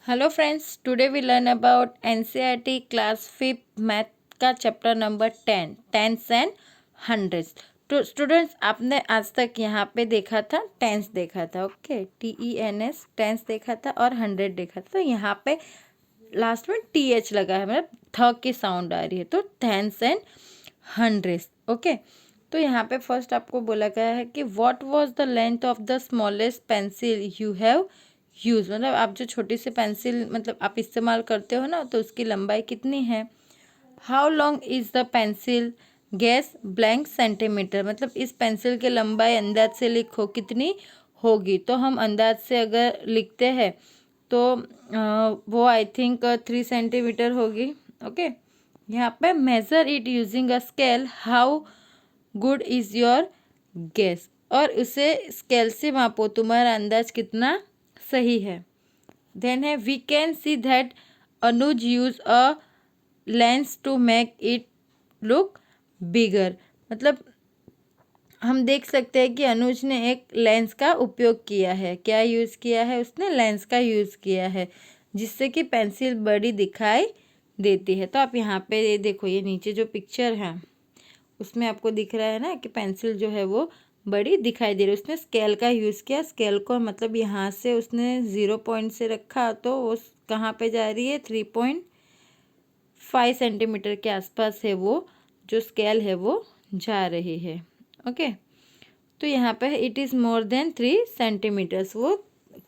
Hello friends, today we learn about NCERT class 5 math का chapter number 10 tens and hundreds. तो students, आपने आज तक यहाँ पे देखा था टेंस देखा था, ओके, TENS टेंस देखा था और 100 देखा था। तो यहाँ पे लास्ट में TH लगा है, मतलब थ की साउंड आ रही है, तो टेंस एंड हंड्रेड्स, ओके। तो यहाँ पे फर्स्ट आपको बोला गया है कि what was the length of the smallest pencil you have use, मतलब आप जो छोटी सी पेंसिल मतलब आप इस्तेमाल करते हो ना, तो उसकी लंबाई कितनी है। How long is the pencil, gas blank centimetre, मतलब इस पेंसिल की लंबाई अंदाज से लिखो कितनी होगी। तो हम अंदाज से अगर लिखते हैं तो वो आई थिंक 3 सेंटीमीटर होगी, ओके। यहाँ पे measure it using a scale, how good is your guess, और उसे स्केल से मापो, तुम्हारा अंदाज कितना सही है। देन है we can see that Anuj use a lens to make it look bigger, मतलब हम देख सकते हैं कि अनुज ने एक लेंस का उपयोग किया है। क्या यूज़ किया है उसने? लेंस का यूज़ किया है, जिससे कि पेंसिल बड़ी दिखाई देती है। तो आप यहाँ पे ये देखो, ये नीचे जो पिक्चर है उसमें आपको दिख रहा है ना कि पेंसिल जो है वो बड़ी दिखाई दे रही है। उसने स्केल का यूज़ किया, स्केल को मतलब यहाँ से उसने 0 पॉइंट से रखा, तो वो कहाँ पे जा रही है? 3.5 सेंटीमीटर के आसपास है वो जो स्केल है वो जा रही है, ओके। तो यहाँ पे it is more than 3 centimetres, वो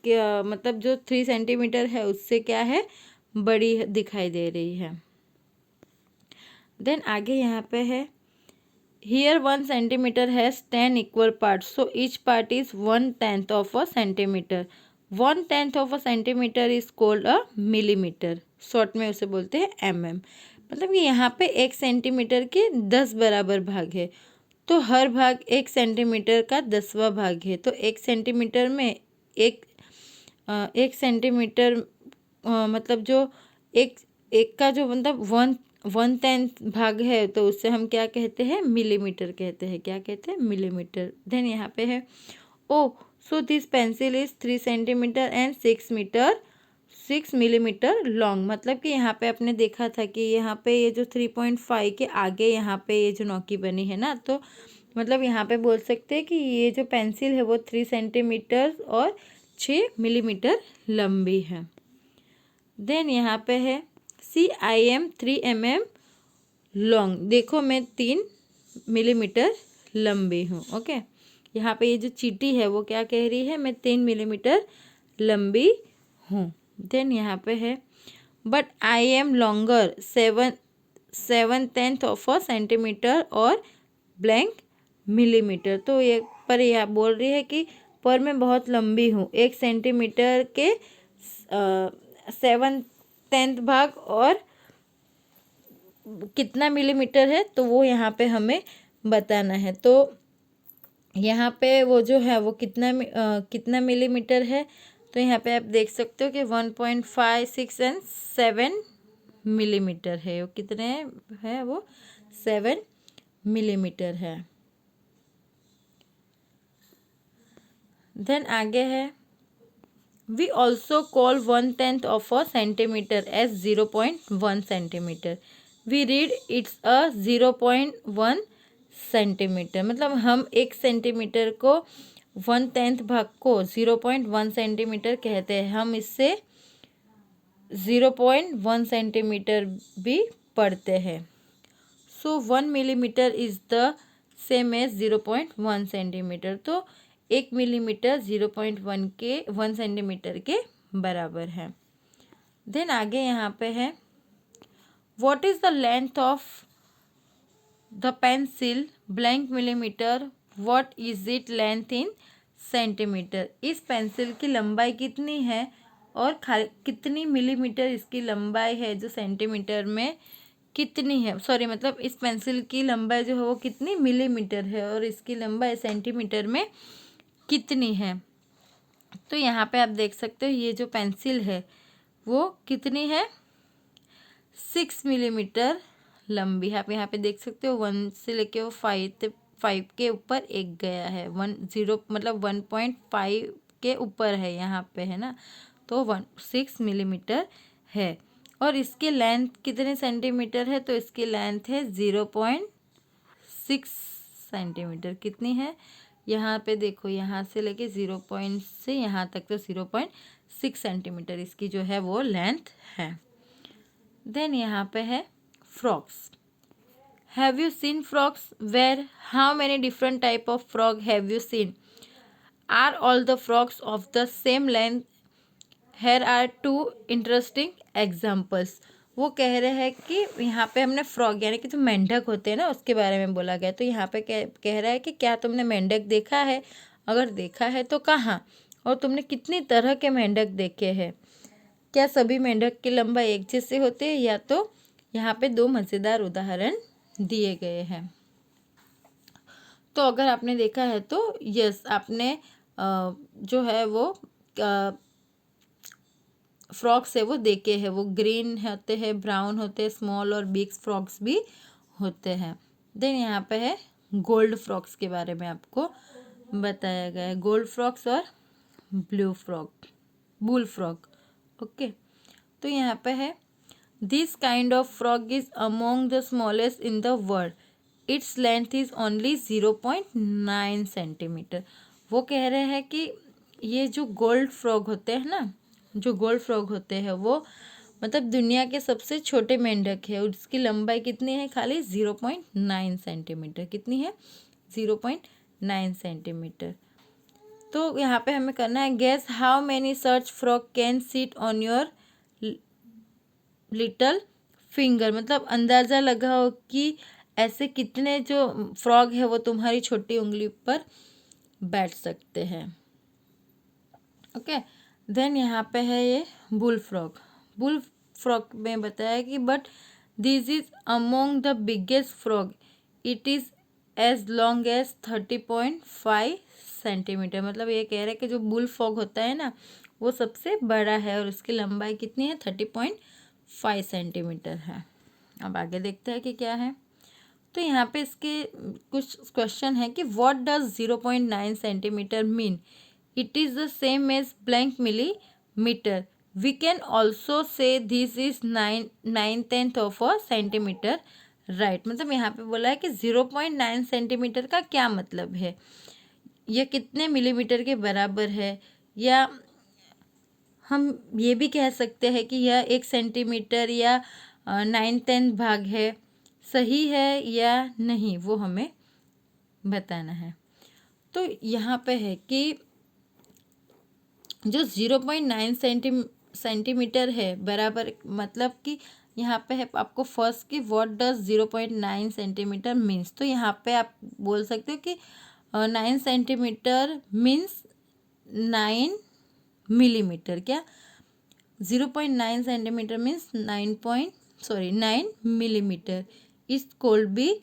क्या मतलब जो 3 सेंटीमीटर है उससे क्या है, बड़ी दिखाई दे रही है। देन आगे यहाँ पे है Here 1 centimeter has 10 equal parts, so each part is 1/10 of a centimeter. 1/10 of a centimeter is called a millimeter. Short में उसे बोलते हैं mm. मतलब कि यहाँ पे 1 सेंटीमीटर के 10 बराबर भाग है, तो हर भाग 1 सेंटीमीटर का 10वां भाग है। तो 1 सेंटीमीटर में एक 1 सेंटीमीटर मतलब जो एक एक का जो मतलब 1/10 भाग है, तो उससे हम क्या कहते हैं? मिलीमीटर कहते हैं। क्या कहते हैं? मिलीमीटर। देन यहाँ पे है ओ, so this pencil is 3 centimetre and 6 millimetre long, मतलब कि यहाँ पे आपने देखा था कि यहाँ पे ये जो 3.5 के आगे यहाँ पे ये जो नौकी बनी है ना, तो मतलब यहाँ पे बोल सकते हैं कि ये जो पेंसिल है वो 3 सेंटीमीटर और 6 मिलीमीटर लंबी है। देन यहाँ पे है CIM 3 mm लॉन्ग, देखो मैं 3 मिलीमीटर लंबी हूँ, ओके। यहाँ पे ये जो चीटी है वो क्या कह रही है? मैं 3 मिलीमीटर लंबी हूँ। देन यहाँ पे है but I am longer 7/10 of a centimetre और ब्लैंक मिलीमीटर। तो ये पर यह बोल रही है कि पर मैं बहुत लंबी हूँ, 1 सेंटीमीटर के 7/10 भाग और कितना मिलीमीटर है, तो वो यहाँ पे हमें बताना है। तो यहाँ पे वो जो है वो कितना मिलीमीटर है, तो यहाँ पे आप देख सकते हो कि 1.5, 6 एंड 7 मिलीमीटर है। वो कितने है? वो 7 मिलीमीटर है। देन आगे है we also call 1/10 of a centimetre as 0.1 centimetre. We read it's a 0.1 centimetre, मतलब हम 1 सेंटीमीटर को 1/10 भाग को 0.1 सेंटीमीटर कहते हैं। हम इससे 0.1 सेंटीमीटर भी पढ़ते हैं। So 1 millimetre is the same as 0.1 centimetre. तो 1 मिलीमीटर 1 सेंटीमीटर के बराबर है। देन आगे यहाँ पे है what is the length of the pencil blank millimetre, what is it length in centimetre. इस पेंसिल की लंबाई कितनी है और कितनी मिलीमीटर इसकी लंबाई है, जो सेंटीमीटर में कितनी है, सॉरी मतलब इस पेंसिल की लंबाई जो है वो कितनी मिलीमीटर है और इसकी लंबाई सेंटीमीटर में कितनी है। तो यहाँ पे आप देख सकते हो ये जो पेंसिल है वो कितनी है? 6 मिलीमीटर लंबी है। आप यहाँ पे देख सकते हो 1 से लेके वो 5 के ऊपर एक गया है, 1 0 मतलब 1.5 के ऊपर है यहाँ पे, है ना। तो 6 मिलीमीटर है। और इसकी लेंथ कितने सेंटीमीटर है, तो इसकी लेंथ है 0.6 सेंटीमीटर। कितनी है, यहाँ पे देखो, यहाँ से लेके 0 से यहाँ तक तो 0.6 सेंटीमीटर इसकी जो है वो लेंथ है। देन यहाँ पे है frogs. Have you seen frogs? Where? How many different type of frog have you seen? Are all the frogs of the same length? Here are 2 interesting examples. वो कह रहे हैं कि यहाँ पे हमने फ्रॉग यानी कि जो मेंढक होते हैं ना उसके बारे में बोला गया। तो यहाँ पे कह रहा है कि क्या तुमने मेंढक देखा है, अगर देखा है तो कहाँ, और तुमने कितनी तरह के मेंढक देखे हैं, क्या सभी मेंढक की लंबाई एक जैसे होते हैं, या तो यहाँ पे 2 मज़ेदार उदाहरण दिए गए हैं। तो अगर आपने देखा है तो यस, आपने जो है वो फ्रॉग्स है वो देखे हैं। वो ग्रीन होते हैं, ब्राउन होते हैं, स्मॉल और बिग फ्रॉग्स भी होते हैं। देन यहाँ पे है गोल्ड फ्रॉग्स के बारे में आपको बताया गया है। गोल्ड फ्रॉग्स और blue frog, bull frog. Okay, तो यहाँ पे है this kind of frog is among the smallest in the world, its length is only 0.9 centimetre. वो कह रहे हैं कि ये जो गोल्ड फ्रॉग होते हैं ना, जो गोल्ड फ्रॉग होते हैं वो मतलब दुनिया के सबसे छोटे मेंढक है, उसकी लंबाई कितनी है, खाली 0.9 सेंटीमीटर। कितनी है, 0.9 सेंटीमीटर। तो यहाँ पे हमें करना है guess how many such frog can sit on your little finger. मतलब अंदाज़ा लगाओ कि ऐसे कितने जो फ्रॉग है वो तुम्हारी छोटी उंगली पर बैठ सकते हैं। ओके, देन यहाँ पे है ये बुल फ्रॉग। बुल फ्रॉग में बताया कि but this is among the biggest frog, it is as long as 30.5 centimetre. मतलब ये कह रहे हैं कि जो बुल फ्रॉग होता है ना वो सबसे बड़ा है और उसकी लंबाई कितनी है, 30.5 सेंटीमीटर है। अब आगे देखते हैं कि क्या है। तो यहाँ पे इसके कुछ क्वेश्चन है कि what does 0.9 centimetre mean? It is the same as blank millimeter. We can also say this is 9/10 of a centimeter. Right, मतलब यहाँ पे बोला है कि 0.9 सेंटीमीटर का क्या मतलब है, यह कितने मिलीमीटर के बराबर है, या हम ये भी कह सकते हैं कि यह 1 सेंटीमीटर या 9/10 भाग है। सही है या नहीं वो हमें बताना है। तो यहाँ पे है कि जो 0.9 सेंटीमीटर है बराबर, मतलब कि यहाँ पे है आपको फर्स्ट की व्हाट डज 0.9 सेंटीमीटर मीन्स। तो यहाँ पे आप बोल सकते हो कि 9 सेंटीमीटर मीन्स 9 मिलीमीटर। क्या 0.9 सेंटीमीटर मीन्स 9 मिलीमीटर। इस कोल्ड भी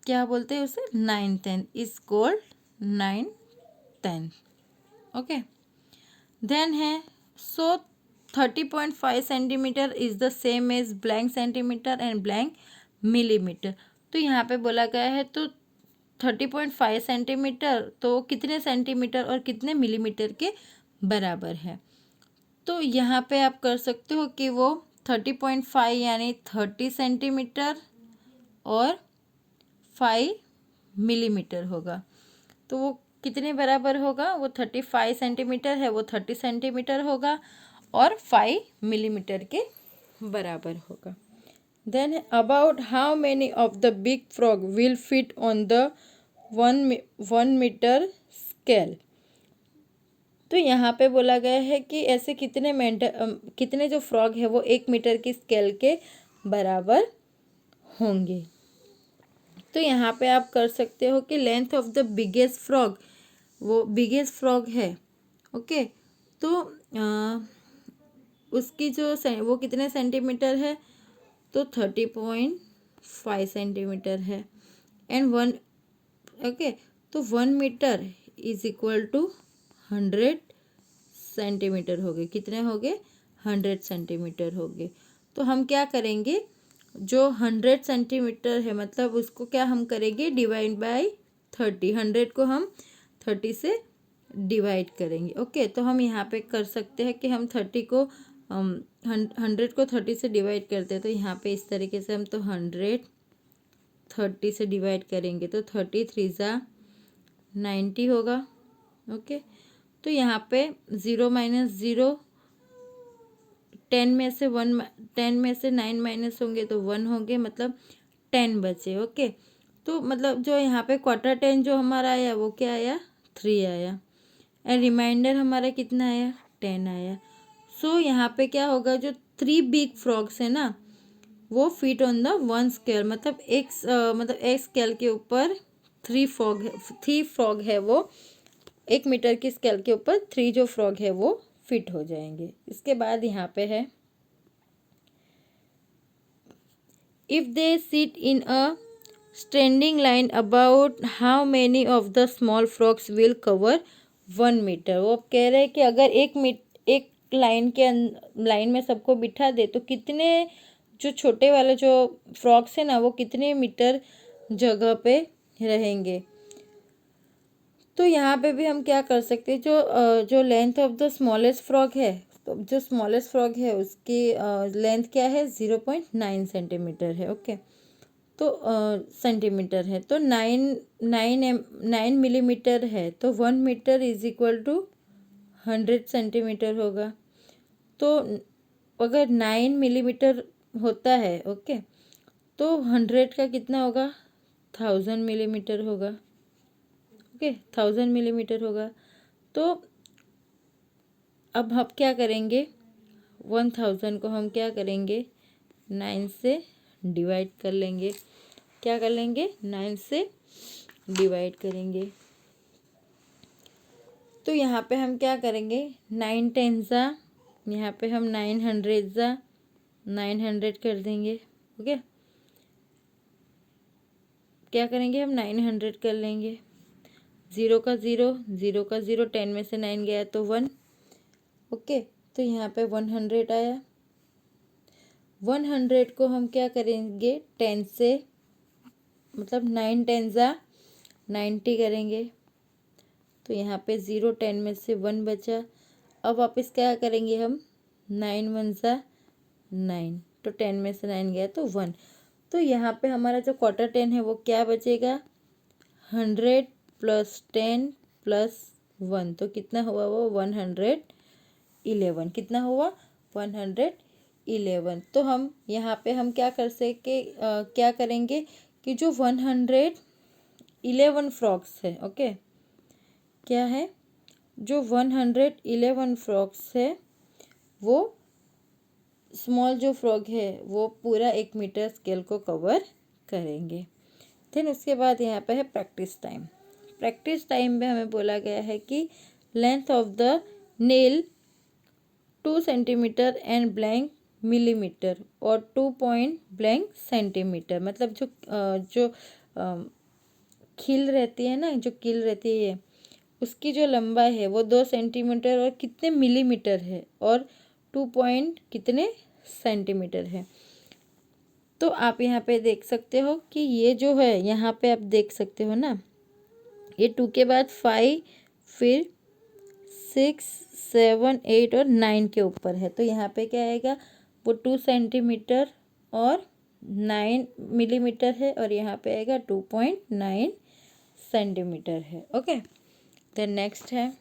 क्या बोलते हैं उसे, 9/10 इज कोल्ड 9/10। ओके, देन है so 30.5 centimetre is the same as blank centimetre and blank millimetre. तो यहाँ पे बोला गया है तो 30.5 सेंटीमीटर तो कितने सेंटीमीटर और कितने मिलीमीटर के बराबर है। तो यहाँ पे आप कर सकते हो कि वो 30.5 यानी 30 सेंटीमीटर और 5 मिलीमीटर होगा। तो वो कितने बराबर होगा, वो 35 सेंटीमीटर है, वो 30 सेंटीमीटर होगा और 5 मिलीमीटर के बराबर होगा। Then about how many of the big frog will fit on the 1 metre scale. तो यहाँ पे बोला गया है कि ऐसे कितने जो फ्रॉग है वो 1 मीटर की स्केल के बराबर होंगे। तो यहाँ पे आप कर सकते हो कि length of the biggest frog, वो बिगेस्ट फ्रॉग है। ओके, तो उसकी जो वो कितने सेंटीमीटर है, तो 30.5 सेंटीमीटर है। एंड 1 ओके, तो 1 metre is equal to 100 centimetre हो गए। कितने हो गए, 100 सेंटीमीटर हो गए। तो हम क्या करेंगे, जो 100 सेंटीमीटर है मतलब उसको क्या हम करेंगे, डिवाइड बाय 30। 100 को हम 30 से डिवाइड करेंगे। ओके, तो हम यहाँ पे कर सकते हैं कि हम 30 को 100 को 30 से डिवाइड करते हैं, तो यहाँ पे इस तरीके से हम तो 100 30 से डिवाइड करेंगे तो 30 3 ज़ा 90 होगा। ओके, तो यहाँ पे 0 माइनस 0, 10 में से 1, 10 में से 9 माइनस होंगे तो 1 होंगे, मतलब 10 बचे। ओके, तो मतलब जो यहाँ पे क्वार्टर 10 जो हमारा आया वो क्या आया, 3 आया, एंड रिमाइंडर हमारा कितना आया, 10 आया। सो यहाँ पे क्या होगा, जो 3 बिग फ्रॉग्स है ना वो फिट ऑन द 1 स्केल, मतलब एक स्केल के ऊपर 3 फ्रॉग है वो 1 मीटर की स्केल के ऊपर 3 जो फ्रॉग है वो फिट हो जाएंगे। इसके बाद यहाँ पे है, if they sit in a standing line about how many of the small frogs will cover 1 metre. वो कह रहे हैं कि अगर एक लाइन में सबको बिठा दे तो कितने जो छोटे वाले जो फ्रॉग्स है ना वो कितने मीटर जगह पे रहेंगे। तो यहाँ पे भी हम क्या कर सकते हैं, जो length of the smallest frog है, तो जो स्मॉलेस्ट फ्रॉग है उसकी लेंथ क्या है, 0.9 सेंटीमीटर है। ओके, तो सेंटीमीटर है, तो 9 मिलीमीटर है, तो 1 metre is equal to 100 centimetre होगा। तो अगर 9 मिलीमीटर होता है, ओके, तो 100 का कितना होगा, 1000 मिलीमीटर होगा। ओके, 1000 मिलीमीटर होगा। तो अब हम क्या करेंगे, 1000 को हम क्या करेंगे, 9 से डिवाइड कर लेंगे। क्या कर लेंगे, 9 से डिवाइड करेंगे। तो यहाँ पे हम क्या करेंगे, 9 10 ज़ा, यहाँ पे हम 900 ज़ा 900 कर देंगे। ओके, क्या करेंगे, हम 900 कर लेंगे। 0 का 0, 0 का 0, 10 में से 9 गया तो 1। ओके, तो यहाँ पे 100 आया। 100 को हम क्या करेंगे, 10 से, मतलब 9 10 ज़ा 90 करेंगे। तो यहाँ पे 0, 10 में से 1 बचा। अब वापस क्या करेंगे हम, 9 1 ज़ा 9, तो 10 में से 9 गया तो 1। तो यहाँ पे हमारा जो क्वार्टर 10 है वो क्या बचेगा, 100 प्लस 10 प्लस 1, तो कितना हुआ वो 111। कितना हुआ, 111। तो हम यहाँ पे हम क्या कर सके, क्या करेंगे कि जो 111 फ्रॉग्स है, ओके, क्या है, जो 111 फ्रॉग्स है वो स्मॉल जो फ्रॉग है वो पूरा 1 मीटर स्केल को कवर करेंगे। देन उसके बाद यहाँ पे है प्रैक्टिस टाइम। प्रैक्टिस टाइम में हमें बोला गया है कि length of the nail 2 centimetre and blank millimetre और 2 पॉइंट ब्लैंक सेंटीमीटर, मतलब जो खील रहती है ना, जो कील रहती है उसकी जो लंबाई है वो 2 सेंटीमीटर और कितने मिलीमीटर है, और 2 पॉइंट कितने सेंटीमीटर है। तो आप यहाँ पे देख सकते हो कि ये जो है, यहाँ पे आप देख सकते हो ना, ये 2 के बाद 5, फिर 6 7 8 और 9 के ऊपर है। तो यहाँ पे क्या आएगा, वो 2 सेंटीमीटर और 9 मिलीमीटर है, और यहाँ पे आएगा 2.9 सेंटीमीटर है। ओके, देन नेक्स्ट है,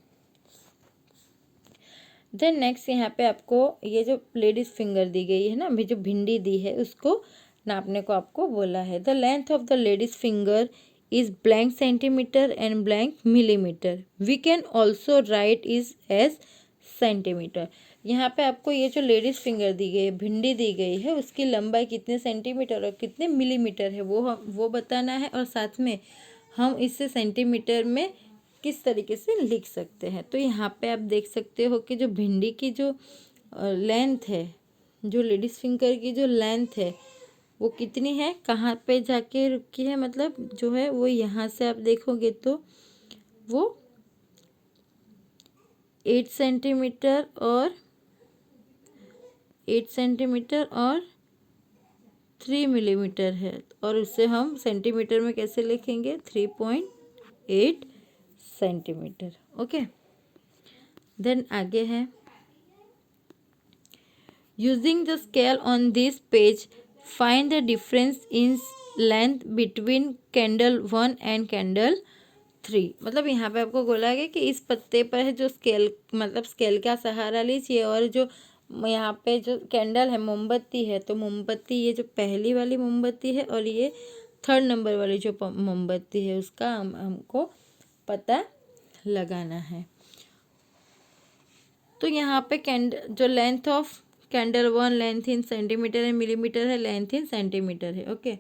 देन नेक्स्ट यहाँ पे आपको ये जो लेडीज फिंगर दी गई है ना, अभी जो भिंडी दी है उसको नापने को आपको बोला है। The length of the ladies finger is blank centimetre and blank millimetre, we can also write is as centimetre. यहाँ पे आपको ये जो लेडीज फिंगर दी गई है, भिंडी दी गई है, उसकी लंबाई कितने सेंटीमीटर और कितने मिलीमीटर है वो बताना है, और साथ में हम इससे सेंटीमीटर में किस तरीके से लिख सकते हैं। तो यहाँ पे आप देख सकते हो कि जो भिंडी की जो लेंथ है, जो लेडीज फिंगर की जो लेंथ है वो कितनी है, कहाँ पे जाके रुकी है, मतलब जो है वो यहाँ से आप देखोगे तो वो 8 सेंटीमीटर और 3 मिलीमीटर है, और उससे हम सेंटीमीटर में कैसे लिखेंगे, 3.8 सेंटीमीटर। ओके, देन आगे है using the scale on this page find the difference in length between candle 1 and candle 3। मतलब यहाँ पे आपको बोला गया कि इस पत्ते पर है जो स्केल, मतलब स्केल का सहारा लीजिए और जो यहाँ पे जो कैंडल है, मोमबत्ती है, तो मोमबत्ती ये जो पहली वाली मोमबत्ती है और ये 3rd नंबर वाली जो मोमबत्ती है उसका हमको पता लगाना है। तो यहाँ पे जो length of candle 1 length in centimetre and millimetre है, लेंथ इन सेंटीमीटर है। ओके,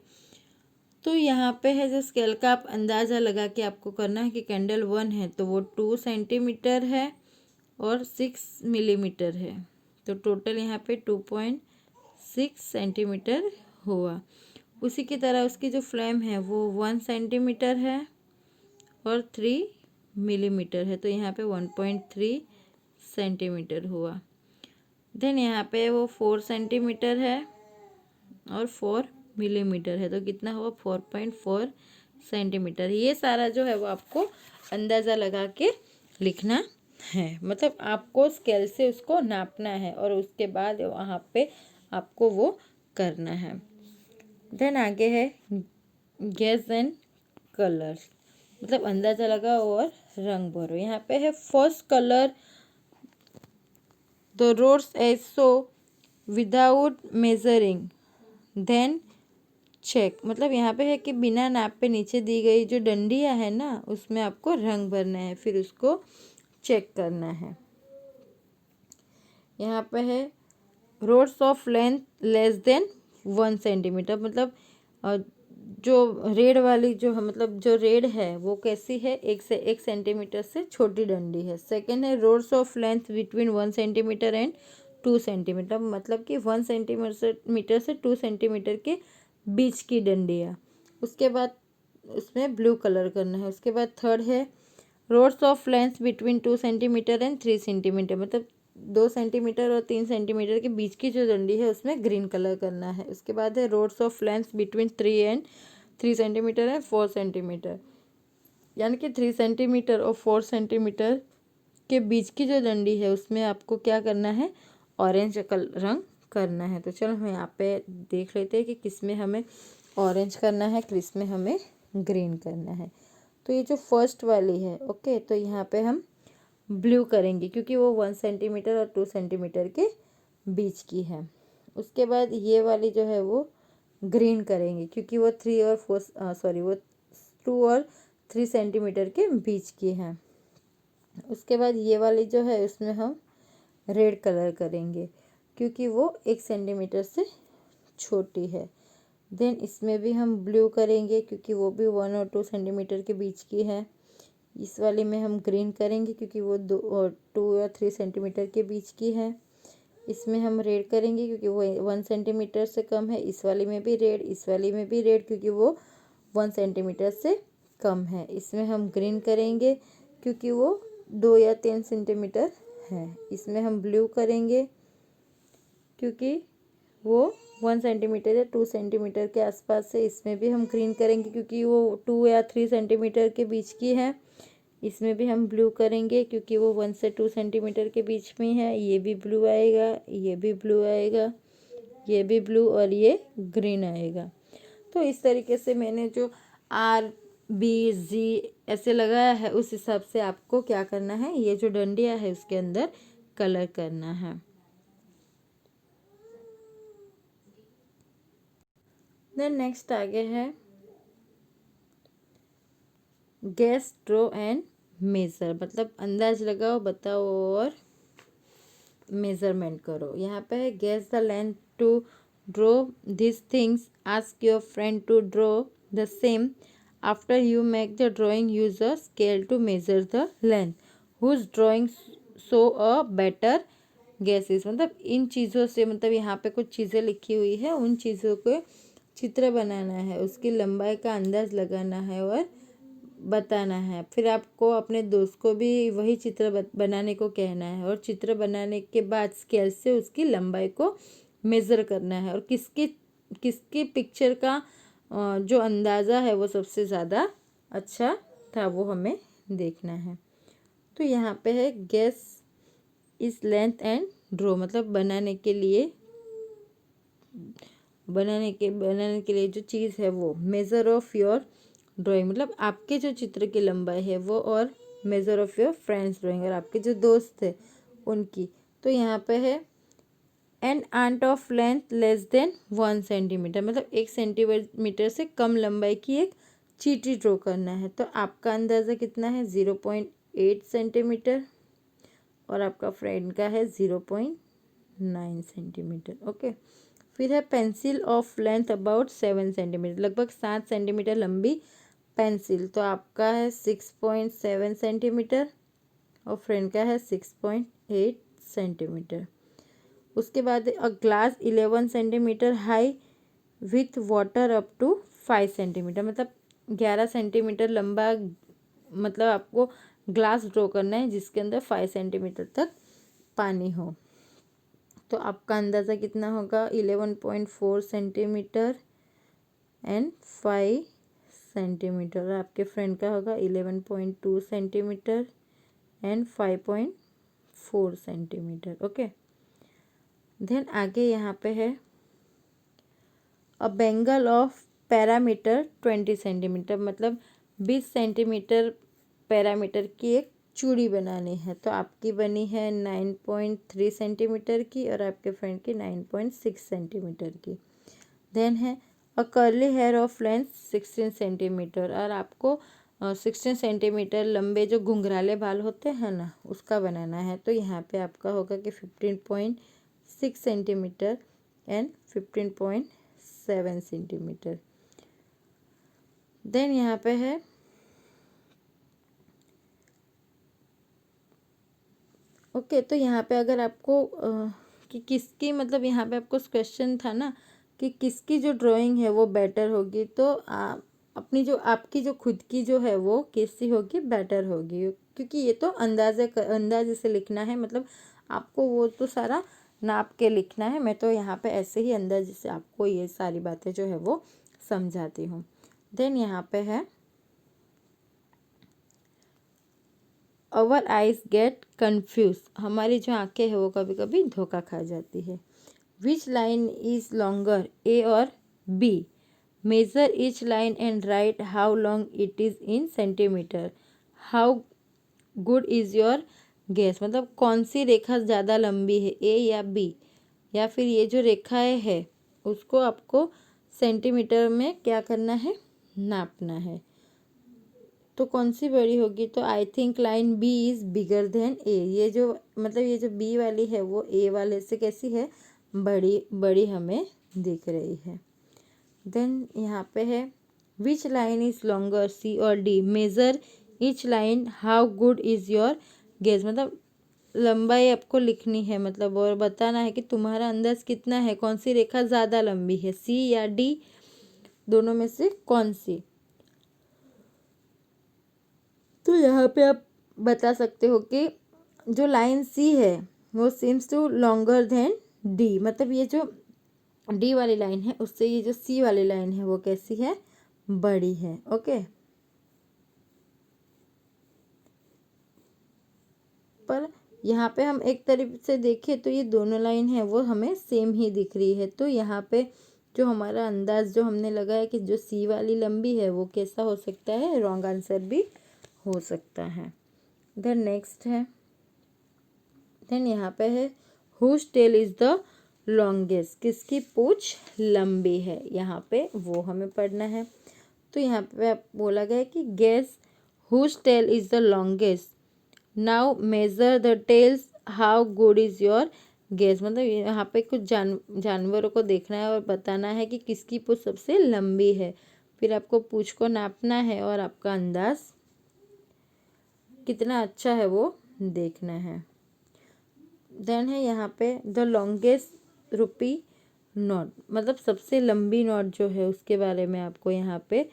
तो यहाँ पे है जो स्केल का आप अंदाज़ा लगा के आपको करना है कि कैंडल 1 है तो वो 2 सेंटीमीटर है और 6 मिलीमीटर है, तो टोटल यहाँ पे 2.6 सेंटीमीटर हुआ। उसी की तरह उसकी जो फ्लेम है वो 1 सेंटीमीटर है और 3 मिलीमीटर है, तो यहाँ पे 1.3 सेंटीमीटर हुआ। देन यहाँ पे वो 4 सेंटीमीटर है और 4 मिलीमीटर है, तो कितना हुआ 4.4 सेंटीमीटर। ये सारा जो है वो आपको अंदाज़ा लगा के लिखना है, मतलब आपको स्केल से उसको नापना है और उसके बाद वहाँ पे आपको वो करना है। देन आगे है गेस एंड कलर्स, मतलब अंदाज़ा लगाओ और रंग भरो। यहाँ पे है first colour the rods as so without measuring then check, मतलब यहाँ पे है कि बिना नाप पे नीचे दी गई जो डंडियाँ है ना उसमें आपको रंग भरना है, फिर उसको चेक करना है। यहाँ पे है rods of length less than 1 centimetre, मतलब जो रेड वाली जो है, मतलब जो रेड है वो कैसी है, 1 सेंटीमीटर से छोटी डंडी है। सेकेंड है rods of length between 1 centimetre and 2 centimetre, मतलब कि 1 सेंटीमीटर से 2 सेंटीमीटर के बीच की डंडियाँ। उसके बाद उसमें ब्लू कलर करना है। उसके बाद थर्ड है rods of length between 2 centimetre and 3 centimetre, मतलब 2 सेंटीमीटर और 3 सेंटीमीटर के बीच की जो डंडी है उसमें ग्रीन कलर करना है। उसके बाद है rods of length between 3 centimetre and 4 centimetre, यानी कि 3 सेंटीमीटर और 4 सेंटीमीटर के बीच की जो डंडी है उसमें आपको क्या करना है, ऑरेंज रंग करना है। तो चलो हम यहाँ पे देख लेते हैं कि किस में हमें ऑरेंज करना है, किस में हमें ग्रीन करना है। तो ये जो फर्स्ट वाली है, ओके, तो यहाँ पे हम ब्लू करेंगे क्योंकि वो 1 सेंटीमीटर और 2 सेंटीमीटर के बीच की है। उसके बाद ये वाली जो है वो ग्रीन करेंगे क्योंकि वो 2 और 3 सेंटीमीटर के बीच की है। उसके बाद ये वाली जो है उसमें हम रेड कलर करेंगे क्योंकि वो 1 सेंटीमीटर से छोटी है। देन इसमें भी हम ब्लू करेंगे क्योंकि वो भी 1 और 2 सेंटीमीटर के बीच की है। इस वाली में हम ग्रीन करेंगे क्योंकि वो 2 या 3 सेंटीमीटर के बीच की है। इसमें हम रेड करेंगे क्योंकि वो 1 सेंटीमीटर से कम है। इस वाली में भी रेड, इस वाली में भी रेड क्योंकि वो 1 सेंटीमीटर से कम है। इसमें हम ग्रीन करेंगे क्योंकि वो 2 या 3 सेंटीमीटर है। इसमें हम ब्लू करेंगे क्योंकि वो 1 सेंटीमीटर या 2 सेंटीमीटर के आसपास है। इसमें भी हम ग्रीन करेंगे क्योंकि वो 2 या 3 सेंटीमीटर के बीच की है। इसमें भी हम ब्लू करेंगे क्योंकि वो 1 से 2 सेंटीमीटर के बीच में है। ये भी ब्लू आएगा, ये भी ब्लू आएगा, ये भी ब्लू और ये ग्रीन आएगा। तो इस तरीके से मैंने जो RBG ऐसे लगाया है उस हिसाब से आपको क्या करना है, ये जो डंडिया है उसके अंदर कलर करना है। देन नेक्स्ट आगे है गेस, ड्रॉ एंड मेज़र, मतलब अंदाज लगाओ, बताओ और मेज़रमेंट करो। यहाँ पे है guess the length to draw this things, ask your friend to draw the same, after you make the drawing use a scale to measure the length, whose drawing so a better guesses, मतलब इन चीज़ों से, मतलब यहाँ पे कुछ चीज़ें लिखी हुई है, उन चीज़ों को चित्र बनाना है, उसकी लंबाई का अंदाज लगाना है और बताना है। फिर आपको अपने दोस्त को भी वही चित्र बनाने को कहना है और चित्र बनाने के बाद स्केल से उसकी लंबाई को मेज़र करना है और किसकी पिक्चर का जो अंदाज़ा है वो सबसे ज़्यादा अच्छा था वो हमें देखना है। तो यहाँ पे है गेस इस लेंथ एंड ड्रॉ, मतलब बनाने के लिए जो चीज़ है वो। मेज़र ऑफ योर ड्राइंग, मतलब आपके जो चित्र की लंबाई है वो, और measure of your friends drawing, और आपके जो दोस्त है उनकी। तो यहाँ पे है an ant of length less than 1 centimetre, मतलब 1 सेंटीमीटर से कम लंबाई की एक चींटी ड्रॉ करना है। तो आपका अंदाज़ा कितना है? 0.8 सेंटीमीटर, और आपका फ्रेंड का है 0.9 सेंटीमीटर। ओके, फिर है pencil of length about 7 centimetre, लगभग 7 सेंटीमीटर लंबी पेंसिल। तो आपका है 6.7 सेंटीमीटर, और फ्रेंड का है 6.8 सेंटीमीटर। उसके बाद a glass 11 centimetre high with water up to 5 centimetre, मतलब 11 सेंटीमीटर लंबा, मतलब आपको ग्लास ड्रॉ करना है जिसके अंदर 5 सेंटीमीटर तक पानी हो। तो आपका अंदाज़ा कितना होगा? 11.4 सेंटीमीटर एंड 5 सेंटीमीटर, और आपके फ्रेंड का होगा 11.2 centimetre and 5.4 centimetre. Okay, then आगे यहाँ पे है a bangle of parameter 20 centimetre, मतलब 20 सेंटीमीटर पैरामीटर की एक चूड़ी बनानी है। तो आपकी बनी है 9.3 सेंटीमीटर की, और आपके फ्रेंड की 9.6 सेंटीमीटर की। देन है a curly hair of length 16 centimetre, और आपको 16 सेंटीमीटर लंबे जो घुंघराले बाल होते हैं ना, उसका बनाना है। तो यहाँ पे आपका होगा कि 15.6 सेंटीमीटर एंड 15.7 सेंटीमीटर। देन यहाँ पे है ओके, तो यहाँ पे अगर आपको कि किसकी, मतलब यहाँ पे आपको क्वेश्चन था ना कि किसकी जो ड्राइंग है वो बेटर होगी, तो अपनी जो आपकी जो खुद की जो है वो कैसी होगी? बेटर होगी, क्योंकि ये तो अंदाजे से लिखना है, मतलब आपको वो तो सारा नाप के लिखना है। मैं तो यहाँ पे ऐसे ही अंदाजे से आपको ये सारी बातें जो है वो समझाती हूँ। देन यहाँ पे है अवर आइज गेट कन्फ्यूज, हमारी जो आंखें हैं वो कभी कभी धोखा खा जाती है। Which line is longer, A और B? Measure each line and write how long it is in centimetre. How good is your guess, मतलब कौन सी रेखा ज़्यादा लंबी है, ए या बी? या फिर ये जो रेखाएं है उसको आपको सेंटीमीटर में क्या करना है? नापना है। तो कौन सी बड़ी होगी? तो I think line B is bigger than A, ये जो मतलब ये जो बी वाली है वो ए वाले से कैसी है? बड़ी बड़ी हमें दिख रही है। देन यहाँ पे है विच लाइन इज़ लॉन्गर, सी और D? Measure each line, how good is your gauge, मतलब लंबाई आपको लिखनी है, मतलब और बताना है कि तुम्हारा अंदाज कितना है, कौन सी रेखा ज़्यादा लंबी है, सी या डी, दोनों में से कौन सी? तो यहाँ पे आप बता सकते हो कि जो लाइन सी है वो seems to longer than D, मतलब ये जो डी वाली लाइन है उससे ये जो सी वाली लाइन है वो कैसी है? बड़ी है। ओके, पर यहाँ पे हम एक तरीके से देखें तो ये दोनों लाइन है वो हमें सेम ही दिख रही है। तो यहाँ पे जो हमारा अंदाज जो हमने लगाया कि जो सी वाली लंबी है वो कैसा हो सकता है? रॉन्ग आंसर भी हो सकता है। देन नेक्स्ट है, देन यहाँ पे है whose tail is the longest, किसकी पूँछ लंबी है, यहाँ पे वो हमें पढ़ना है। तो यहाँ पे बोला गया है कि guess whose tail is the longest, now measure the tails, how good is your guess, मतलब यहाँ पे कुछ जानवरों को देखना है और बताना है कि किसकी पूँछ सबसे लंबी है। फिर आपको पूँछ को नापना है और आपका अंदाज कितना अच्छा है वो देखना है। देन है यहाँ पे द लॉन्गेस्ट रुपी नोट, मतलब सबसे लंबी नोट जो है उसके बारे में आपको यहाँ पे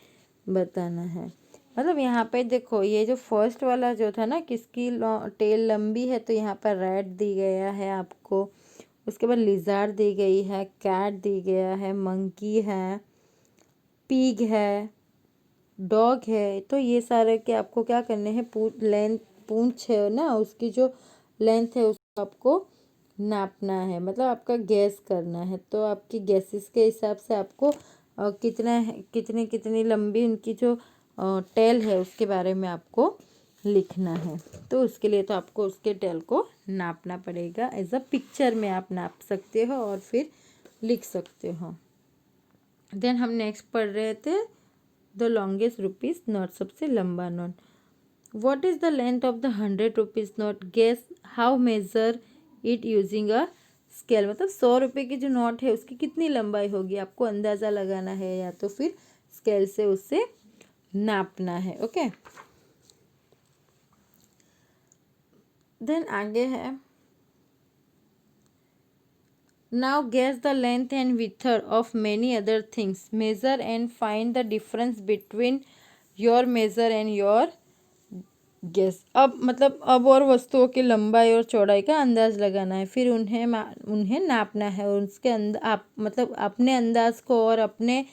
बताना है। मतलब यहाँ पे देखो ये जो फर्स्ट वाला जो था ना किसकी टेल लंबी है, तो यहाँ पर रैट दी गया है आपको, उसके बाद लिजार्ड दी गई है, कैट दी गया है, मंकी है, पिग है, डॉग है। तो ये सारे के आपको क्या करने हैं? पूँछ है ना, उसकी जो लेंथ है उसको आपको नापना है, मतलब आपका गैस करना है। तो आपकी गैसेस के हिसाब से आपको कितना है, कितनी लंबी उनकी जो टेल है उसके बारे में आपको लिखना है। तो उसके लिए तो आपको उसके टेल को नापना पड़ेगा। एज अ पिक्चर में आप नाप सकते हो और फिर लिख सकते हो। देन हम नेक्स्ट पढ़ रहे थे द लॉन्गेस्ट रुपीज़ नोट, सबसे लंबा नोट। What is the length of the 100 rupees note, guess how measure it using a scale. मतलब 100 रुपये की जो नोट है उसकी कितनी लंबाई होगी, आपको अंदाज़ा लगाना है या तो फिर स्केल से उससे नापना है। ओके, देन आगे है now guess the length and width of many other things, measure and find the difference between your measure and your guess. अब मतलब अब और वस्तुओं की लंबाई और चौड़ाई का अंदाज लगाना है, फिर उन्हें नापना है और उसके अंदर आप मतलब अपने अंदाज को और अपने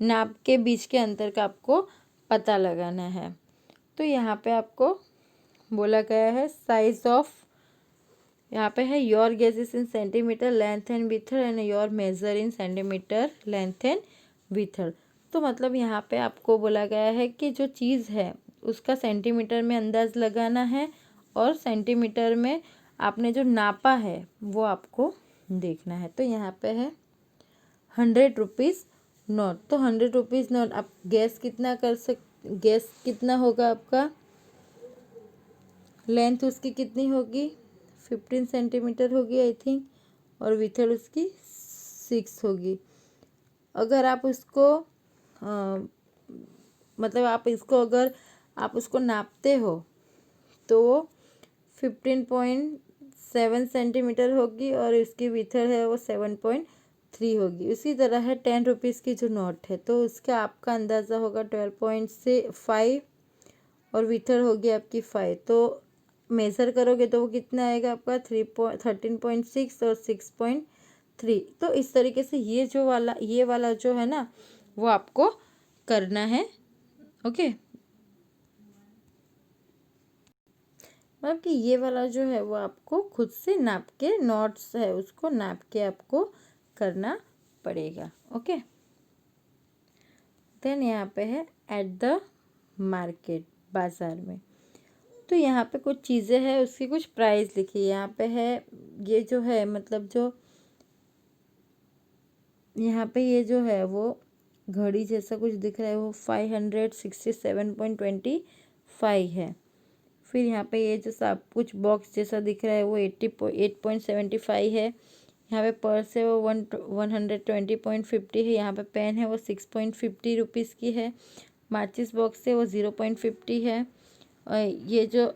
नाप के बीच के अंतर का आपको पता लगाना है। तो यहाँ पे आपको बोला गया है साइज ऑफ, यहाँ पे है your guess is in centimetre length and width and your measure in centimetre length and width. तो मतलब यहाँ पे आपको बोला गया है कि जो चीज़ है उसका सेंटीमीटर में अंदाज लगाना है और सेंटीमीटर में आपने जो नापा है वो आपको देखना है। तो यहाँ पे है 100 रुपीज़ नोट। तो 100 रुपीज़ नोट आप गैस कितना गैस कितना होगा आपका, लेंथ उसकी कितनी होगी 15 सेंटीमीटर होगी आई थिंक, और विथर उसकी 6 होगी। अगर आप उसको मतलब अगर आप उसको नापते हो तो वो 15.7 सेंटीमीटर होगी और इसकी विथर है वो 7.3 होगी। उसी तरह है 10 रुपीज़ की जो नोट है तो उसका आपका अंदाज़ा होगा 12.5 और विथर होगी आपकी 5। तो मेज़र करोगे तो वो कितना आएगा आपका 13.6 और 6.3। तो इस तरीके से ये वाला जो है ना वो आपको करना है। ओके, मतलब कि ये वाला जो है वो आपको खुद से नाप के, नोट्स है उसको नाप के आपको करना पड़ेगा। ओके, देन यहाँ पे है एट द मार्केट, बाज़ार में। तो यहाँ पे कुछ चीज़ें हैं उसकी कुछ प्राइस लिखी है। यहाँ पे है ये जो है मतलब जो यहाँ पे ये जो है वो घड़ी जैसा कुछ दिख रहा है वो 567.25 है। फिर यहाँ पे ये जो सब कुछ बॉक्स जैसा दिख रहा है वो 8.75 है। यहाँ पे पर्स है वो 120.50 है। यहाँ पे पेन है वो 6.50 रुपीज़ की है। माचिस बॉक्स है वो 0.50 है। और ये जो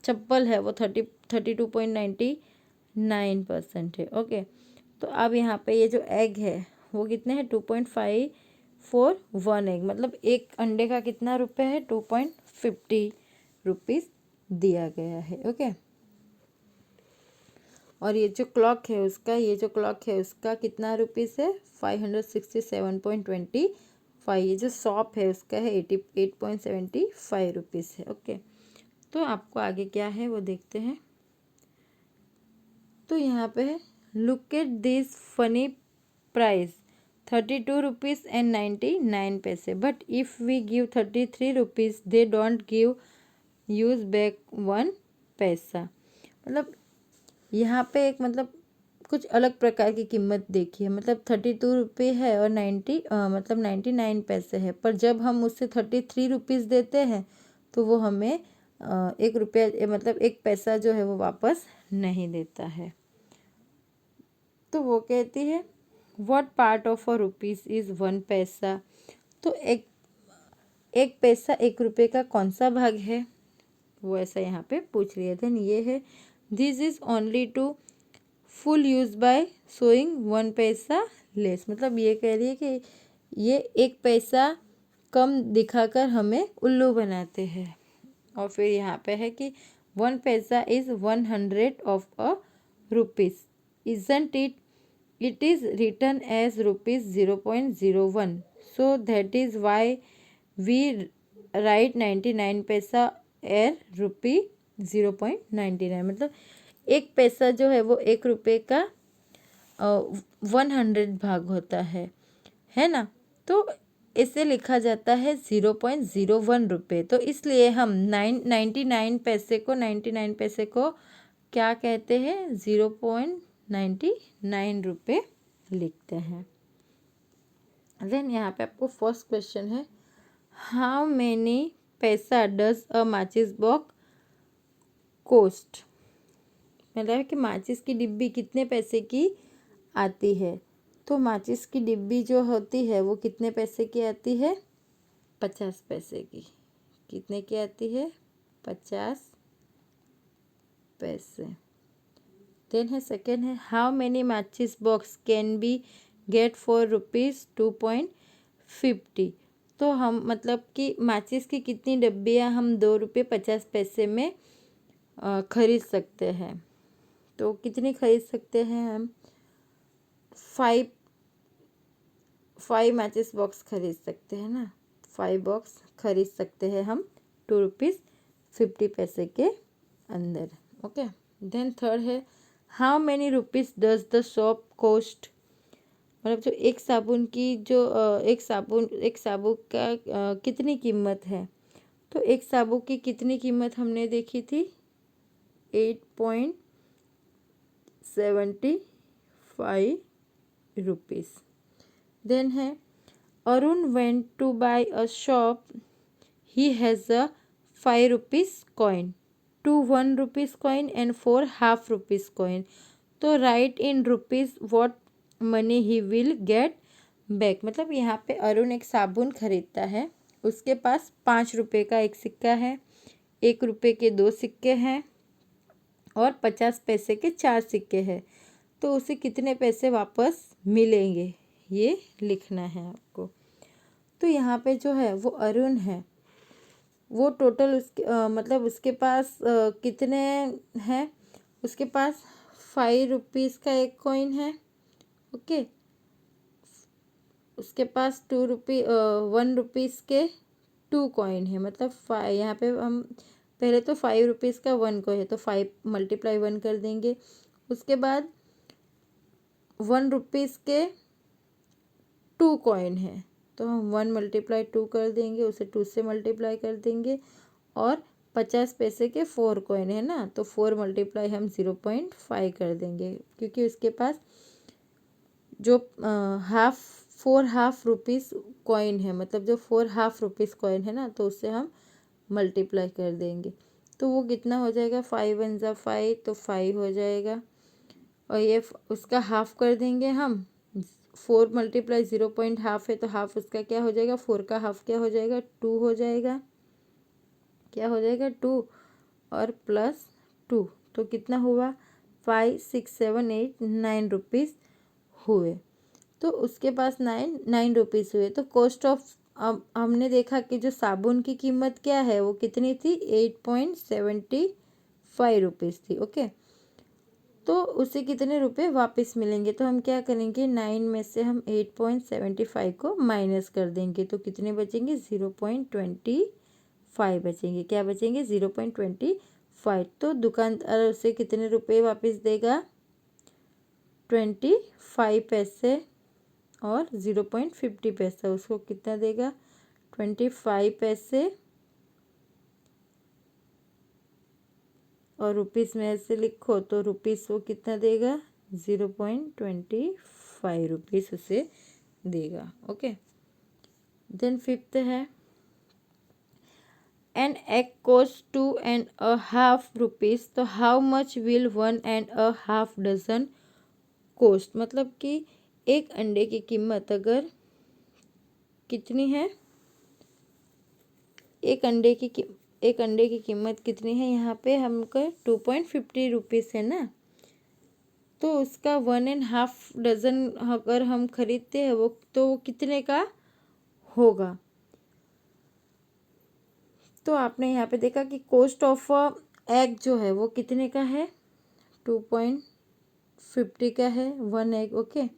चप्पल है वो 32.99% है। ओके, तो अब यहाँ पे ये जो एग है वो कितने हैं 2.541 एग, मतलब एक अंडे का कितना रुपए है 2.50 रुपीज़ दिया गया है। ओके, और ये जो क्लॉक है उसका कितना रुपीज़ है 567.25। ये जो शॉप है उसका है 88.75 रुपीज़ है। ओके, तो आपको आगे क्या है वो देखते हैं। तो यहाँ पे है look at this funny price 32 rupees and 99 paise, but if we give 33 rupees they don't give us back 1 paisa. मतलब यहाँ पे एक मतलब कुछ अलग प्रकार की कीमत देखी है। मतलब 32 रुपये है और 99 पैसे है, पर जब हम उससे 33 रुपीज़ देते हैं तो वो हमें 1 रुपया मतलब 1 पैसा जो है वो वापस नहीं देता है। तो वो कहती है what part of a rupees is 1 पैसा। तो एक पैसा 1 रुपये का कौन सा भाग है वो ऐसा यहाँ पे पूछ रही है। देन ये है this is only to fool us by showing 1 paisa less. मतलब ये कह रही है कि ये 1 पैसा कम दिखाकर हमें उल्लू बनाते हैं। और फिर यहाँ पे है कि 1 paisa is 100 of a rupees, isn't it, it is written as ₹0.01, so that is why we write 99 paisa एर ₹0.99। मतलब एक पैसा जो है वो 1 रुपये का 100 भाग होता है ना। तो इसे लिखा जाता है 0.01 रुपये। तो इसलिए हम 99 पैसे को क्या कहते हैं, 0.99 रुपये लिखते हैं। देन यहाँ पे आपको फर्स्ट क्वेश्चन है, हाउ मैनी पैसा डज अ माचिस बॉक्स कोस्ट। मतलब है कि माचिस की डिब्बी कितने पैसे की आती है। तो माचिस की डिब्बी जो होती है वो कितने पैसे की आती है, 50 पैसे की। कितने की आती है, 50 पैसे। देन है सेकेंड है, हाउ मैनी माचिस box can be get for ₹2.50। तो हम मतलब कि माचिस की कितनी डब्बियाँ हम 2 रुपये 50 पैसे में खरीद सकते हैं। तो कितनी खरीद सकते हैं हम, 5 माचिस बॉक्स खरीद सकते हैं ना। 5 बॉक्स खरीद सकते हैं हम ₹2.50 के अंदर। ओके। देन थर्ड है, how many rupees does the shop cost. मतलब जो एक साबुन की जो एक साबुन का कितनी कीमत है। तो एक साबुन की कितनी कीमत हमने देखी थी, 8.75 रुपीज़। देन है, Arun went to buy a shop, he has a 5 rupees coin, 2 1 rupees coin and 4 half rupees coin. तो write in rupees what money he will get back. मतलब यहाँ पे अरुण एक साबुन खरीदता है, उसके पास 5 रुपये का एक सिक्का है, 1 रुपये के 2 सिक्के हैं और 50 पैसे के 4 सिक्के हैं। तो उसे कितने पैसे वापस मिलेंगे, ये लिखना है आपको। तो यहाँ पे जो है वो अरुण है, वो टोटल उसके मतलब उसके पास कितने हैं, उसके पास 5 रुपीज़ का एक कॉइन है। ओके। उसके पास 1 रुपीज़ के 2 कॉइन है। मतलब यहाँ पे हम पहले तो 5 रुपीज़ का 1 को है तो 5 × 1 कर देंगे। उसके बाद 1 रुपीज़ के 2 कॉइन है तो हम 1 × 2 कर देंगे, उसे 2 से मल्टीप्लाई कर देंगे। और 50 पैसे के 4 कॉइन है ना, तो 4 × हम 0.5 कर देंगे, क्योंकि उसके पास जो 4 हाफ रुपीज़ कॉइन है, मतलब जो 4 हाफ रुपीज़ कॉइन है ना, तो उससे हम मल्टीप्लाई कर देंगे। तो वो कितना हो जाएगा, 5 1 ज़ा 5 तो 5 हो जाएगा। और ये उसका हाफ कर देंगे हम, 4 × 0.5 है तो हाफ उसका क्या हो जाएगा, 4 का हाफ क्या हो जाएगा, 2 हो जाएगा। क्या हो जाएगा, 2 और प्लस 2 तो कितना हुआ, 5 6 7 8 9 रुपीज़ हुए। तो उसके पास 9 रुपीज़ हुए। तो कॉस्ट ऑफ, अब हमने देखा कि जो साबुन की कीमत क्या है, वो कितनी थी, 8.75 रुपीज़ थी। ओके। तो उसे कितने रुपए वापस मिलेंगे, तो हम क्या करेंगे, 9 में से हम 8.75 को माइनस कर देंगे तो कितने बचेंगे, 0.25 बचेंगे। क्या बचेंगे, 0.25। तो दुकानदार उसे कितने रुपए वापस देगा, 25 पैसे और 0.50 पैसा उसको कितना देगा, 25 पैसे और रुपीज़ में ऐसे लिखो तो रुपीज़ वो कितना देगा, 0.25 रुपीज़ उसे देगा। ओके। देन फिफ्थ है, एन एग कॉस्ट 2.5 रुपीज़, तो how much will 1.5 dozen cost. मतलब कि एक अंडे की कीमत अगर कितनी है, एक अंडे की कीमत कितनी है, यहाँ पे हमको 2.50 रुपीज़ है ना, तो उसका 1.5 डजन अगर हम खरीदते हैं वो, तो वो कितने का होगा। तो आपने यहाँ पे देखा कि कॉस्ट ऑफ एग जो है वो कितने का है, 2.50 का है 1 एग। ओके।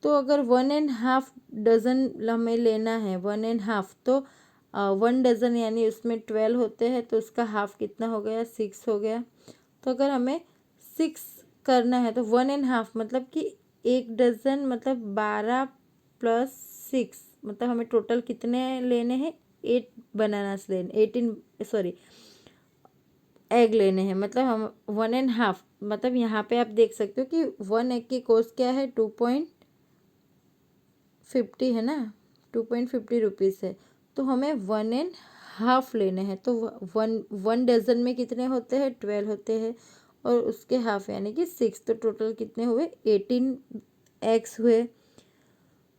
तो अगर 1.5 डजन हमें लेना है, 1.5, तो 1 डजन यानी उसमें 12 होते हैं, तो उसका हाफ कितना हो गया, 6 हो गया। तो अगर हमें 6 करना है तो 1.5 मतलब कि 1 डज़न मतलब 12 प्लस 6 मतलब हमें टोटल कितने लेने हैं, 8 बनानास लेने, 18 सॉरी एग लेने हैं। मतलब हम 1.5 मतलब यहाँ पे आप देख सकते हो कि 1 एग की कॉस्ट क्या है, 2.50 है ना, 2.50 रुपीज़ है। तो हमें 1.5 लेने हैं। तो वन डज़न में कितने होते हैं, 12 होते हैं और उसके हाफ यानी कि 6। तो टोटल कितने हुए, 18 एग्स हुए।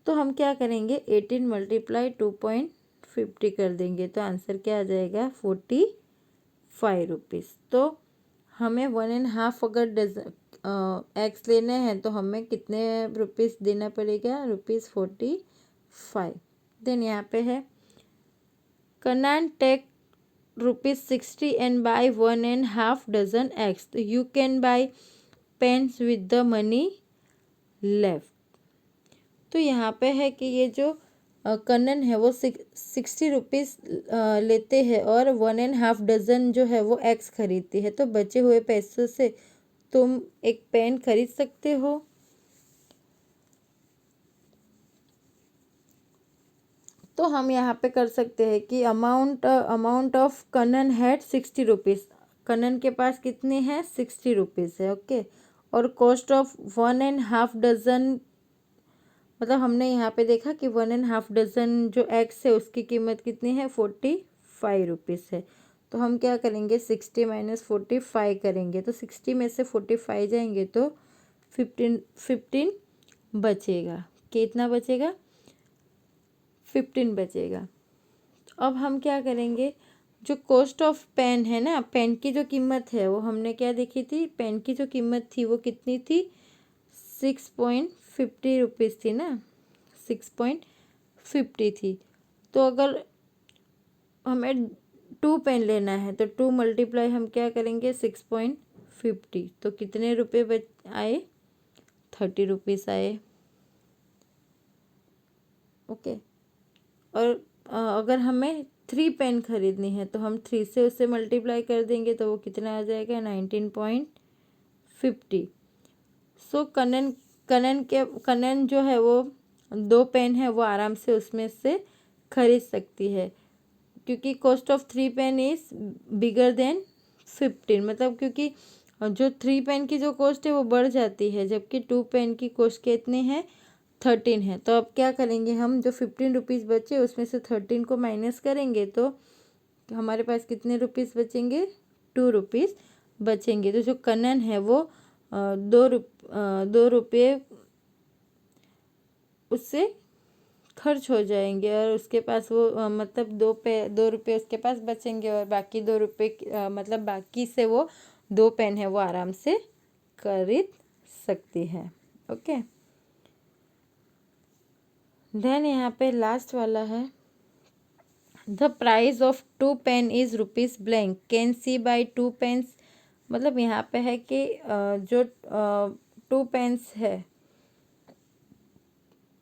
तो हम क्या करेंगे, 18 मल्टीप्लाई 2.50 कर देंगे तो आंसर क्या आ जाएगा, 45 रुपीज़। तो हमें 1.5 अगर डजन एग्स लेने हैं तो हमें कितने रुपीज़ देना पड़ेगा, ₹45। देन यहाँ पे है Kanan take ₹60 and buy 1.5 dozen eggs. तो you can buy pens with the money left. तो यहाँ पे है कि ये जो कनन है वो 60 रुपीज़ लेते हैं और 1.5 डज़न जो है वो एग्स खरीदती है। तो बचे हुए पैसों से तुम एक पेन खरीद सकते हो। तो हम यहाँ पे कर सकते हैं कि amount of Kanan had 60 rupees. Kanan के पास कितने हैं, 60 रुपीज़ है, ओके। और कॉस्ट ऑफ 1.5 डज़न मतलब हमने यहाँ पे देखा कि 1.5 डज़न जो एग्स है उसकी कीमत कितनी है, 45 रुपीज़ है। तो हम क्या करेंगे, 60 माइनस 45 करेंगे तो 60 में से 45 जाएंगे तो 15 बचेगा। कितना बचेगा, 15 बचेगा। अब हम क्या करेंगे, जो कॉस्ट ऑफ पेन है ना, पेन की जो कीमत है वो हमने क्या देखी थी, पेन की जो कीमत थी वो कितनी थी, 6.50 रुपीज़ थी ना, 6.50 थी। तो अगर हमें 2 पेन लेना है तो 2 मल्टीप्लाई हम क्या करेंगे, 6.50 तो कितने रुपए आए, 30 रुपीज़ आए, ओके। और अगर हमें 3 पेन खरीदनी है तो हम 3 से उसे मल्टीप्लाई कर देंगे तो वो कितना आ जाएगा, 19.50। सो कनन जो है वो 2 पेन है वो आराम से उसमें से खरीद सकती है क्योंकि cost of 3 pen is bigger than 15। मतलब क्योंकि जो 3 पेन की जो कॉस्ट है वो बढ़ जाती है जबकि 2 पेन की कॉस्ट कितने हैं, 13 है। तो अब क्या करेंगे, हम जो 15 रुपीज़ बचे उसमें से 13 को माइनस करेंगे तो हमारे पास कितने रुपीज़ बचेंगे, 2 रुपीज़ बचेंगे। तो जो कनन है वो 2 रुपये उससे खर्च हो जाएंगे और उसके पास वो मतलब 2 रुपये उसके पास बचेंगे और बाकी 2 रुपये मतलब बाकी से वो 2 पेन है वो आराम से खरीद सकती है, ओके। देन यहाँ पे लास्ट वाला है, the price of 2 pen is rupees blank, can she buy 2 pens. मतलब यहाँ पे है कि जो 2 पेन्स है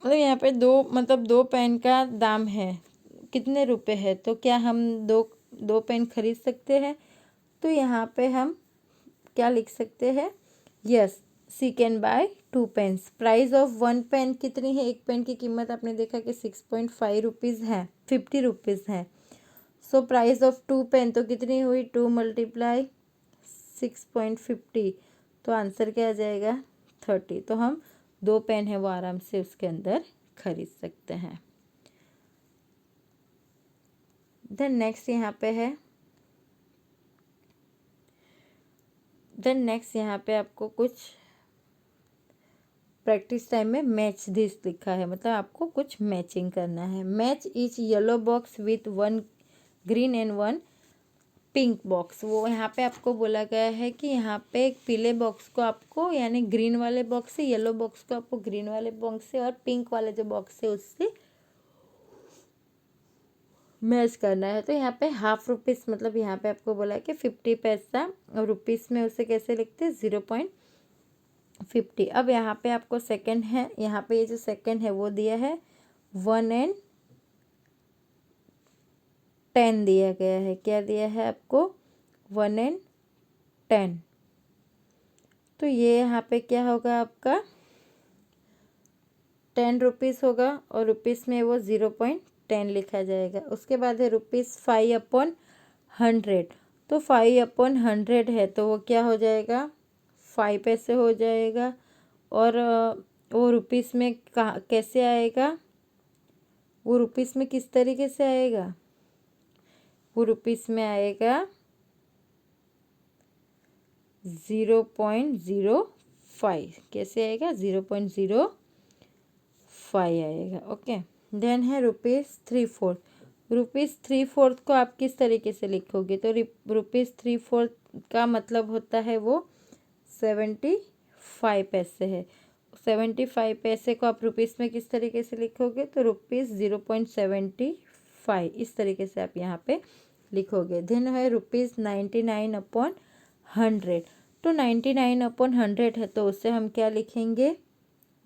मतलब यहाँ पे 2 पेन का दाम है कितने रुपए है, तो क्या हम दो पेन खरीद सकते हैं। तो यहाँ पे हम क्या लिख सकते हैं, yes she can buy 2 pens. Price of 1 pen कितनी है, एक पेन की कीमत आपने देखा कि 6.5 रुपीज़ है, 50 रुपीज़ है। सो प्राइस ऑफ 2 पेन तो कितनी हुई, 2 मल्टीप्लाई 6.50 तो आंसर क्या आ जाएगा, 30। तो हम 2 पेन है वो आराम से उसके अंदर खरीद सकते हैं। देन नेक्स्ट यहाँ पे है, देन नेक्स्ट यहाँ पे आपको कुछ प्रैक्टिस टाइम में मैच दिस लिखा है, मतलब आपको कुछ मैचिंग करना है। Match etch yellow box with 1 green and 1 pink box. वो यहाँ पे आपको बोला गया है कि यहाँ पे एक पीले बॉक्स को आपको यानी ग्रीन वाले बॉक्स से, येलो बॉक्स को आपको ग्रीन वाले बॉक्स से और पिंक वाले जो बॉक्स है उससे मैच करना है। तो यहाँ पे हाफ रुपीज़ मतलब यहाँ पे आपको बोला है कि 50 पैसा और रुपीज़ में उसे कैसे लिखते हैं, 0.50। अब यहाँ पे आपको सेकंड है, यहाँ पे ये जो सेकंड है वो दिया है 1 and 10 दिया गया है। क्या दिया है आपको, 1 and 10। तो ये यहाँ पे क्या होगा आपका 10 रुपीज़ होगा और रुपीज़ में वो 0.10 लिखा जाएगा। उसके बाद है ₹5/100। तो 5/100 है तो वो क्या हो जाएगा 5 पैसे हो जाएगा। और वो रुपीज़ में कहाँ कैसे आएगा, वो रुपीज़ में किस तरीके से आएगा, वो रुपीज़ में आएगा 0.05। कैसे आएगा 0.05 आएगा। ओके, देन है ₹3/4। ₹3/4 को आप किस तरीके से लिखोगे, तो ₹3/4 का मतलब होता है वो 75 पैसे है। 75 पैसे को आप रुपीज़ में किस तरीके से लिखोगे, तो ₹0.75 इस तरीके से आप यहाँ पे लिखोगे। देन है ₹99/100। तो 99/100 है तो उससे हम क्या लिखेंगे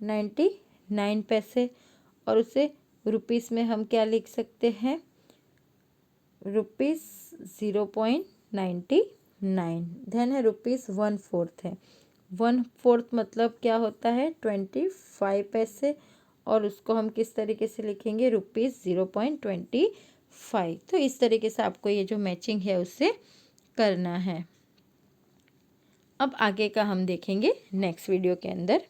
99 पैसे, और उसे रुपीज़ में हम क्या लिख सकते हैं ₹0.99। देन है ₹1/4 है। 1/4 मतलब क्या होता है 25 पैसे, और उसको हम किस तरीके से लिखेंगे ₹0.25। तो इस तरीके से आपको ये जो मैचिंग है उससे करना है। अब आगे का हम देखेंगे नेक्स्ट वीडियो के अंदर।